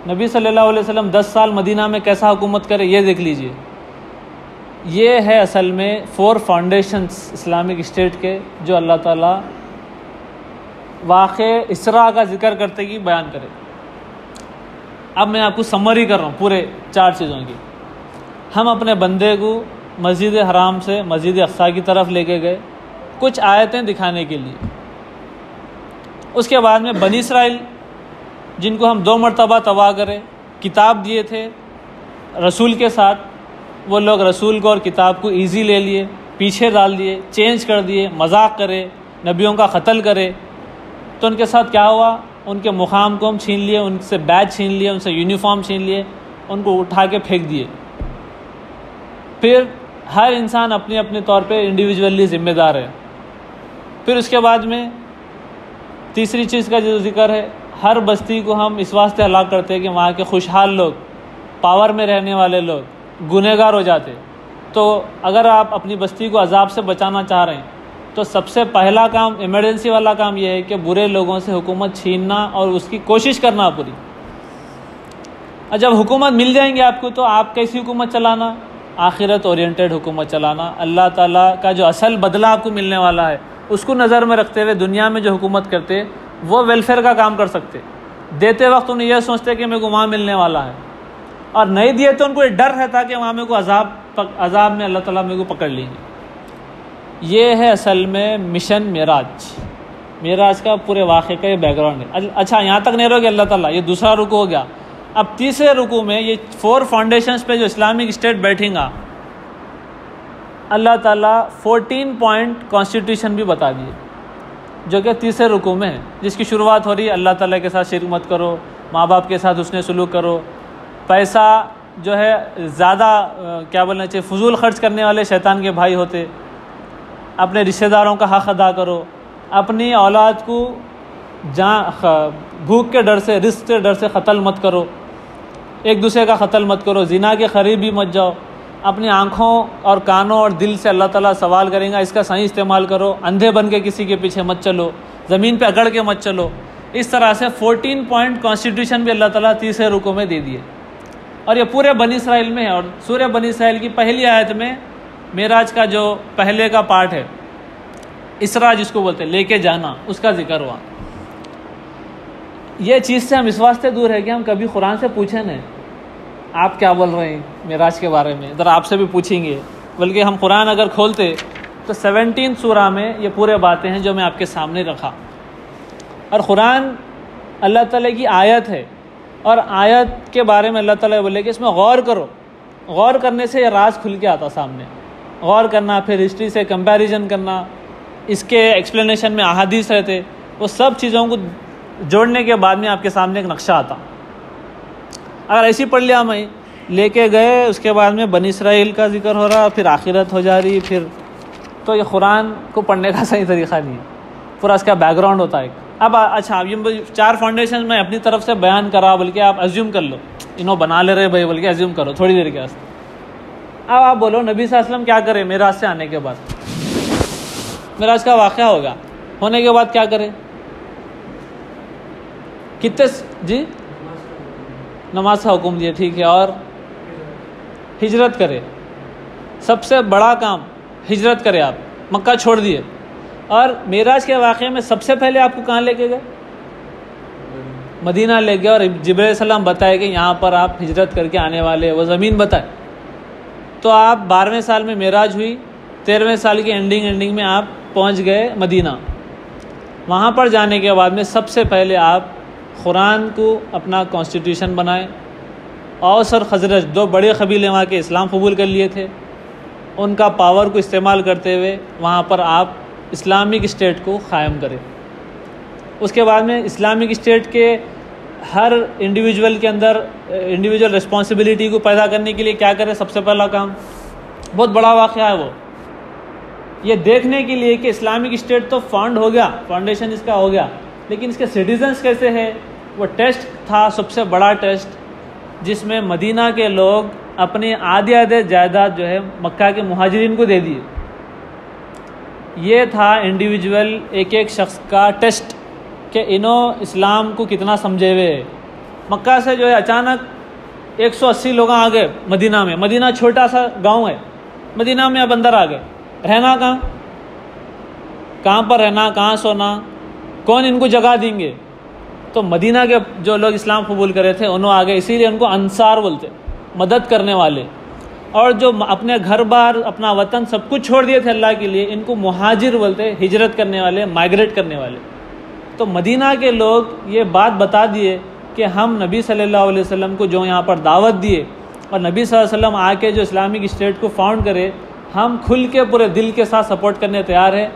नबी सल्लल्लाहु अलैहि वसल्लम 10 साल मदीना में कैसा हुकूमत करे ये देख लीजिए। ये है असल में 4 फाउंडेशंस इस्लामिक स्टेट के जो अल्लाह ताला वाक़े इसरा का जिक्र करते कि बयान करे। अब मैं आपको समरी कर रहा हूँ पूरे 4 चीज़ों की। हम अपने बंदे को मस्जिद हराम से मस्जिद अक़सा की तरफ लेके गए कुछ आयतें दिखाने के लिए। उसके बाद में बनी इसराइल जिनको हम 2 मरतबा तबाह करें, किताब दिए थे रसूल के साथ, वो लोग रसूल को और किताब को इजी ले लिए, पीछे डाल दिए, चेंज कर दिए, मजाक करे, नबियों का कत्ल करे। तो उनके साथ क्या हुआ? उनके मुकाम को हम छीन लिए, उनसे बैज छीन लिए, उनसे यूनिफॉर्म छीन लिए, उनको उठा के फेंक दिए। फिर हर इंसान अपने अपने तौर पे इंडिविजुअली ज़िम्मेदार है। फिर उसके बाद में तीसरी चीज़ का जो जिक्र है, हर बस्ती को हम इस वास्ते हलाक करते हैं कि वहाँ के खुशहाल लोग, पावर में रहने वाले लोग गुनहगार हो जाते। तो अगर आप अपनी बस्ती को अजाब से बचाना चाह रहे हैं तो सबसे पहला काम, इमरजेंसी वाला काम यह है कि बुरे लोगों से हुकूमत छीनना और उसकी कोशिश करना पूरी। और जब हुकूमत मिल जाएंगे आपको तो आप कैसी हुकूमत चलाना? आखिरत ओरिएंटेड हुकूमत चलाना। अल्लाह ताला का जो असल बदला आपको मिलने वाला है उसको नज़र में रखते हुए दुनिया में जो हुकूमत करते वो वेलफेयर का काम कर सकते। देते वक्त उन्हें यह सोचते कि मेरे को वहाँ मिलने वाला है, और नहीं दिए तो उनको डर रहता कि वहाँ मेरे को अजाब में अल्लाह ताला मेरे को पकड़ लेंगे। ये है असल में मिशन मेराज का पूरे वाक़े का ये बैकग्राउंड है। अच्छा, यहाँ तक नहीं रहोगे अल्लाह ताला, ये दूसरा रुकू हो गया। अब तीसरे रुकू में ये 4 फाउंडेशंस पे जो इस्लामिक स्टेट बैठेगा, अल्लाह ताला 14 पॉइंट कॉन्स्टिट्यूशन भी बता दिए जो कि तीसरे रुकू में है, जिसकी शुरुआत हो रही है अल्लाह ताला के साथ शिर्क मत करो, माँ बाप के साथ उसने सलूक करो, पैसा जो है ज़्यादा क्या बोलना चाहिए फजूल खर्च करने वाले शैतान के भाई होते, अपने रिश्तेदारों का हक़ अदा करो, अपनी औलाद को भूख के डर से, रिस्क के डर से क़त्ल मत करो, एक दूसरे का क़त्ल मत करो, ज़िना के करीब भी मत जाओ, अपनी आँखों और कानों और दिल से अल्लाह ताला सवाल करेगा, इसका सही इस्तेमाल करो, अंधे बन के किसी के पीछे मत चलो, ज़मीन पे अकड़ के मत चलो। इस तरह से 14 पॉइंट कॉन्स्टिट्यूशन भी अल्लाह ताला तीसरे रुकू में दे दिए, और ये पूरे बनी इसराइल में है। और सूरह बनी इसराइल की पहली आयत में मेराज का जो पहले का पार्ट है, इसरा जिसको बोलते हैं लेके जाना, उसका जिक्र हुआ। ये चीज़ से हम इस वास्ते दूर है कि हम कभी कुरान से पूछें नहीं आप क्या बोल रहे हैं मेराज के बारे में, इधर आपसे भी पूछेंगे। बल्कि हम कुरान अगर खोलते तो 17 सूरा में ये पूरे बातें हैं जो मैं आपके सामने रखा। और कुरान अल्लाह ताला की आयत है, और आयत के बारे में अल्लाह ताला बोले कि इसमें गौर करो। गौर करने से ये राज खुल के आता सामने। गौर करना, फिर हिस्ट्री से कंपैरिजन करना, इसके एक्सप्लेनेशन में अहादीस रहते, वो सब चीज़ों को जोड़ने के बाद में आपके सामने एक नक्शा आता। अगर ऐसी पढ़ लिया मैं लेके गए, उसके बाद में बनी इसराइल का जिक्र हो रहा, फिर आखिरत हो जा रही, फिर तो ये कुरान को पढ़ने का सही तरीक़ा नहीं है। पूरा इसका बैकग्राउंड होता है। अब अच्छा, अब ये 4 फाउंडेशन मैं अपनी तरफ से बयान करा, बल्कि आप अज्यूम कर लो, इन्हों बना ले रहे भाई, बल्कि अज्यूम करो थोड़ी देर के वास्ते। अब आप बोलो नबी सल्लल्लाहु अलैहि वसल्लम क्या करे मेराज से आने के बाद? मेराज का वाक़या होगा, होने के बाद क्या करे? कितने जी नमाज का हुक्म दिया, ठीक है, और हिजरत करे। सबसे बड़ा काम हिजरत करे। आप मक्का छोड़ दिए, और मेराज के वाक़े में सबसे पहले आपको कहाँ लेके गए? मदीना ले गए, और जिब्रील सलाम बताए कि यहाँ पर आप हिजरत करके आने वाले, वो ज़मीन बताए। तो आप 12वें साल में मेराज हुई, 13वें साल की एंडिंग में आप पहुँच गए मदीना। वहाँ पर जाने के बाद में सबसे पहले आप कुरान को अपना कॉन्स्टिट्यूशन बनाए, औस और खजरज 2 बड़े कबीले वहाँ के इस्लाम कबूल कर लिए थे। उनका पावर को इस्तेमाल करते हुए वहाँ पर आप इस्लामिक स्टेट को क़ायम करें। उसके बाद में इस्लामिक स्टेट के हर इंडिविजुअल के अंदर इंडिविजुअल रिस्पॉन्सिबिलिटी को पैदा करने के लिए क्या करें? सबसे पहला काम, बहुत बड़ा वाक़या है वो, ये देखने के लिए कि इस्लामिक स्टेट तो फाउंड हो गया, फाउंडेशन इसका हो गया, लेकिन इसके सिटीजन्स कैसे हैं? वो टेस्ट था सबसे बड़ा टेस्ट, जिसमें मदीना के लोग अपनी आधे जायदाद जो है मक्का के मुहाजिरीन को दे दिए। ये था इंडिविजुअल एक शख्स का टेस्ट कि इन्हों इस्लाम को कितना समझे हुए है। मक्का से जो है अचानक 180 लोग आ गए मदीना में। मदीना छोटा सा गांव है, मदीना में अब अंदर आ गए। रहना कहाँ पर रहना, कहाँ सोना, कौन इनको जगह देंगे? तो मदीना के जो लोग इस्लाम कबूल करे थे उन्होंने आ गए, इसीलिए उनको अंसार बोलते, मदद करने वाले। और जो अपने घर बार अपना वतन सब कुछ छोड़ दिए थे अल्लाह के लिए, इनको मुहाजिर बोलते, हिजरत करने वाले, माइग्रेट करने वाले। तो मदीना के लोग ये बात बता दिए कि हम नबी सल्लल्लाहु अलैहि वसल्लम को जो यहाँ पर दावत दिए और नबी सल्लल्लाहु अलैहि वसल्लम आके जो इस्लामिक स्टेट को फाउंड करे, हम खुल के पूरे दिल के साथ सपोर्ट करने तैयार है।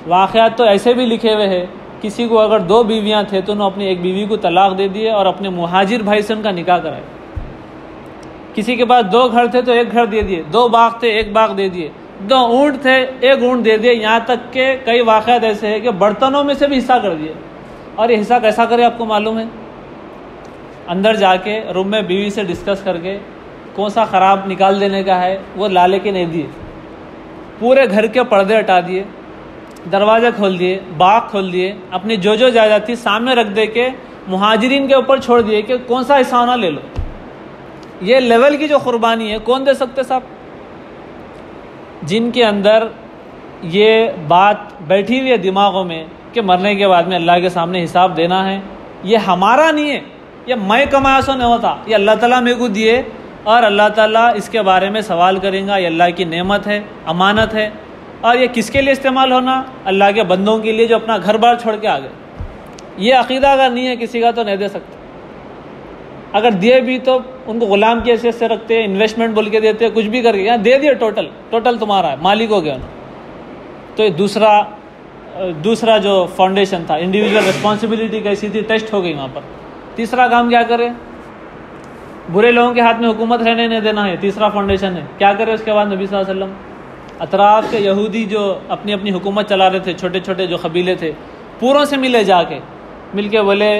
वाक़यात तो ऐसे भी लिखे हुए हैं, किसी को अगर 2 बीवियाँ थे तो उन्होंने अपनी एक बीवी को तलाक दे दिए और अपने मुहाजिर भाई से उनका निकाह कराया। किसी के पास 2 घर थे तो 1 घर दे दिए, 2 बाग थे 1 बाग दे दिए, 2 ऊँट थे 1 ऊँट दे दिए। यहाँ तक के कई वाक़यात ऐसे हैं कि बर्तनों में से भी हिस्सा कर दिए। और ये हिस्सा कैसा करे आपको मालूम है? अंदर जाके रूम में बीवी से डिस्कस करके कौन सा ख़राब निकाल देने का है वो ला लेके नहीं दिए। पूरे घर के पर्दे हटा दिए, दरवाज़े खोल दिए, बाग खोल दिए, अपनी जो जायदाद थी सामने रख दे के मुहाजिरीन के ऊपर छोड़ दिए कि कौन सा हिस्सा होना ले लो। ये लेवल की जो कुर्बानी है कौन दे सकते साहब? जिनके अंदर ये बात बैठी हुई है दिमागों में कि मरने के बाद में अल्लाह के सामने हिसाब देना है, ये हमारा नहीं है, ये मैं कमाया सो नहीं होता, ये अल्लाह ताला मेरे को दिए और अल्लाह ताला इसके बारे में सवाल करेगा। ये अल्लाह की नेमत है, अमानत है। और ये किसके लिए इस्तेमाल होना? अल्लाह के बंदों के लिए जो अपना घर बार छोड़ के आ गए। ये अकीदा अगर नहीं है किसी का तो नहीं दे सकते। अगर दिए भी तो उनको ग़ुलाम की हैसियत से रखते हैं, इन्वेस्टमेंट बोल के देते हैं, कुछ भी करके यहाँ दे दिए, टोटल तुम्हारा है, मालिक हो गया ना। तो ये दूसरा जो फाउंडेशन था, इंडिविजुअल रिस्पॉन्सिबिलिटी कैसी थी, टेस्ट हो गई वहाँ पर। तीसरा काम क्या करे? बुरे लोगों के हाथ में हुकूमत रहने नहीं देना है, तीसरा फाउंडेशन है। क्या करे उसके बाद? नबी सल्लल्लाहु अलैहि वसल्लम अतराफ़ के यहूदी जो अपनी अपनी हुकूमत चला रहे थे, छोटे छोटे जो कबीले थे, पूरों से मिले, जाके मिल के बोले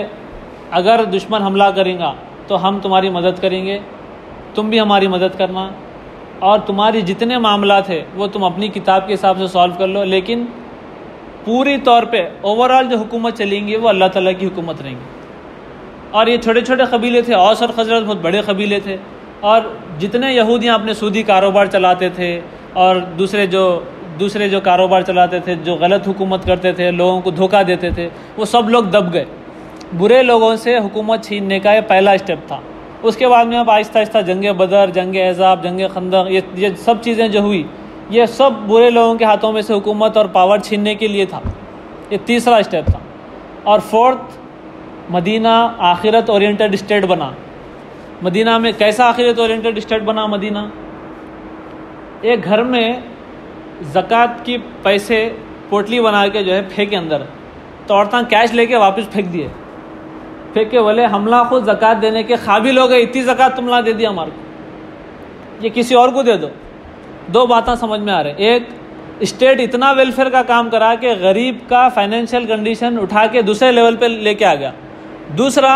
अगर दुश्मन हमला करेगा तो हम तुम्हारी मदद करेंगे, तुम भी हमारी मदद करना, और तुम्हारी जितने मामला थे वो तुम अपनी किताब के हिसाब से सॉल्व कर लो, लेकिन पूरी तौर पे ओवरऑल जो हुकूमत चलेंगी वो अल्लाह ताला की हुकूमत रहेंगी। और ये छोटे छोटे कबीले थे, औस और खजरज बहुत बड़े कबीले थे। और जितने यहूदियाँ अपने सूदी कारोबार चलाते थे और दूसरे जो कारोबार चलाते थे, जो गलत हुकूमत करते थे, लोगों को धोखा देते थे, वो सब लोग दब गए। बुरे लोगों से हुकूमत छीनने का ये पहला स्टेप था। उसके बाद में अब आहिस्ता आहिस्ता जंग बदर, जंग एहज़ाब, जंग खंदक, ये सब चीज़ें जो हुई, ये सब बुरे लोगों के हाथों में से हुकूमत और पावर छीनने के लिए था। ये तीसरा स्टेप था। और फोर्थ, मदीना आखिरत ओरिएंटेड स्टेट बना। मदीना में कैसा आखिरत ओरिएंटेड स्टेट बना? मदीना एक घर में ज़कात की पैसे पोटली बना के जो है फेंके अंदर, तो औरतें कैश लेके वापस फेंक दिए, फेंक के बोले हमला खुद ज़कात देने के काबिल हो गए, इतनी ज़कात तुमला दे दिया हमारे को, ये किसी और को दे दो। 2 बातें समझ में आ रहे। एक, स्टेट इतना वेलफेयर का काम करा कि गरीब का फाइनेंशियल कंडीशन उठा के दूसरे लेवल पे लेके आ गया। दूसरा,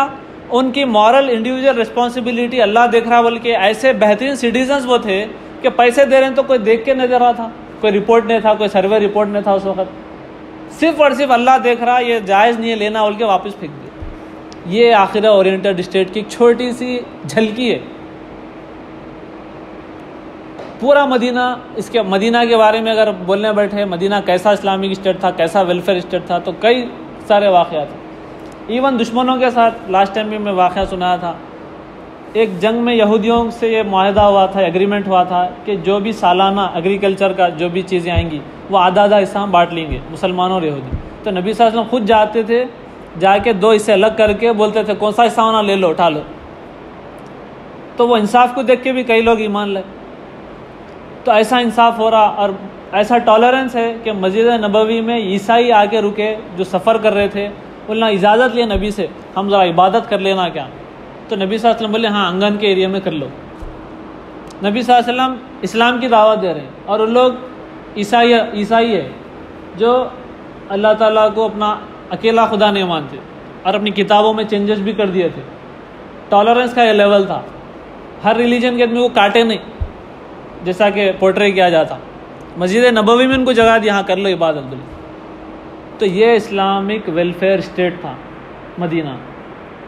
उनकी मॉरल इंडिविजुअल रिस्पॉन्सिबिलिटी अल्लाह देख रहा, बल्कि ऐसे बेहतरीन सिटीजन्स वो थे कि पैसे दे रहे हैं तो कोई देख के नहीं दे रहा था, कोई रिपोर्ट नहीं था, कोई सर्वे रिपोर्ट नहीं था उस वक्त, सिर्फ और सिर्फ अल्लाह देख रहा, ये जायज़ नहीं है लेना बोल के वापस फेंक दिया। ये आखिरत ओरिएंटेड स्टेट की एक छोटी सी झलकी है। पूरा मदीना, इसके मदीना के बारे में अगर बोलने बैठे, मदीना कैसा इस्लामिक स्टेट था, कैसा वेलफेयर स्टेट था, तो कई सारे वाक़यात थे। इवन दुश्मनों के साथ लास्ट टाइम भी मैं वाक़या सुनाया था। एक जंग में यहूदियों से ये मुआहदा हुआ था, एग्रीमेंट हुआ था कि जो भी सालाना एग्रीकल्चर का जो भी चीज़ें आएंगी वो आधा हिस्सा हम बांट लेंगे, मुसलमानों और यहूदी। तो नबी सल्लल्लाहु अलैहि वसल्लम खुद जाते थे, जाके 2 हिस्से अलग करके बोलते थे कौन सा हिस्सा होना ले लो, उठा लो। तो वो इंसाफ को देख के भी कई लोग ईमान लाए। तो ऐसा इंसाफ हो रहा और ऐसा टॉलरेंस है कि मस्जिद नबवी में ईसाई आके रुके जो सफ़र कर रहे थे, बोलना इजाज़त लिया नबी से, हम ज़रा इबादत कर लेना क्या। तो नबी सल्लल्लाहु अलैहि वसल्लम बोले हाँ आंगन के एरिया में कर लो। नबी सल्लल्लाहु अलैहि वसल्लम इस्लाम की दावत दे रहे हैं और उन लोग ईसाई है जो अल्लाह ताला को अपना अकेला खुदा नहीं मानते और अपनी किताबों में चेंजेस भी कर दिए थे। टॉलरेंस का ये लेवल था, हर रिलीजन के आदमी को काटे नहीं जैसा कि पोर्ट्रे किया जाता। मस्जिद नबवी में उनको जगह दी, हाँ कर लो इबादत बोले। तो ये इस्लामिक वेलफेयर स्टेट था मदीना।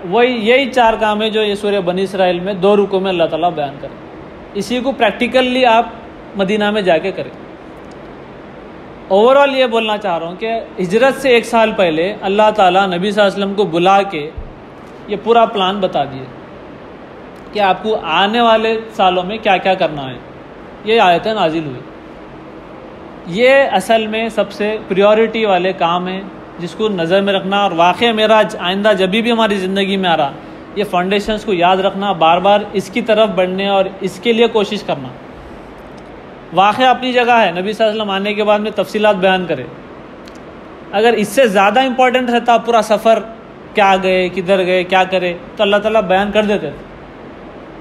वही यही 4 काम है जो ये सूरह बनी इसराइल में 2 रुकों में अल्लाह ताला बयान करे। इसी को प्रैक्टिकली आप मदीना में जाके करें। ओवरऑल ये बोलना चाह रहा हूँ कि हिजरत से 1 साल पहले अल्लाह ताला नबी सल्लल्लाहु अलैहि वसल्लम को बुला के ये पूरा प्लान बता दिए कि आपको आने वाले सालों में क्या क्या करना है। ये आयतें नाजिल हुई। ये असल में सबसे प्रायोरिटी वाले काम हैं जिसको नज़र में रखना। और वाक़या मेराज आइंदा जब भी हमारी ज़िंदगी में आ रहा, ये फाउंडेशंस को याद रखना, बार बार इसकी तरफ बढ़ने और इसके लिए कोशिश करना। वाक़या अपनी जगह है, नबी सल्लल्लाहु अलैहि वसल्लम आने के बाद में तफसीलात बयान करे। अगर इससे ज़्यादा इम्पोर्टेंट रहता पूरा सफ़र, क्या गए, किधर गए, क्या करे, तो अल्लाह ताला बयान कर देते थे,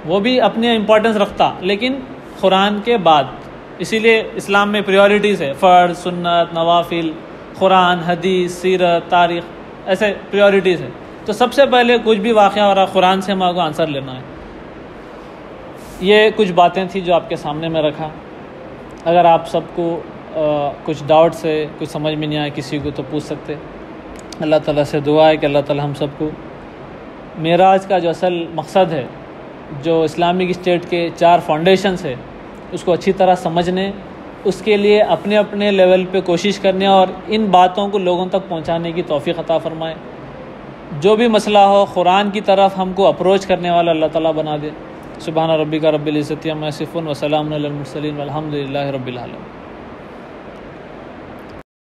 वो भी अपनी इम्पोर्टेंस रखता, लेकिन कुरान के बाद। इसीलिए इस्लाम में प्रायोरिटीज़ है, फ़र्ज़, सुन्नत, नवाफिल, कुरान, हदीस, सीरत, तारीख़, ऐसे प्रायोरिटीज़ है। तो सबसे पहले कुछ भी वाक़या हो रहा कुरान से हमारे को आंसर लेना है। ये कुछ बातें थी जो आपके सामने में रखा। अगर आप सबको कुछ डाउट्स है, कुछ समझ में नहीं आया किसी को, तो पूछ सकते। अल्लाह ताला से दुआ है कि अल्लाह ताला हम सबको मेराज का जो असल मकसद है, जो इस्लामिक स्टेट के 4 फाउंडेशंस है, उसको अच्छी तरह समझने, उसके लिए अपने अपने लेवल पे कोशिश करने और इन बातों को लोगों तक पहुंचाने की तौफीक अता फरमाए। जो भी मसला हो कुरान की तरफ हमको अप्रोच करने वाला अल्लाह ताला बना दे। सुबहान रब्बिका रब्बिल इज़्ज़ति अम्मा यसिफून व सलामुन अलल मुरसलीन वल्हम्दुलिल्लाहि रब्बिल आलमीन।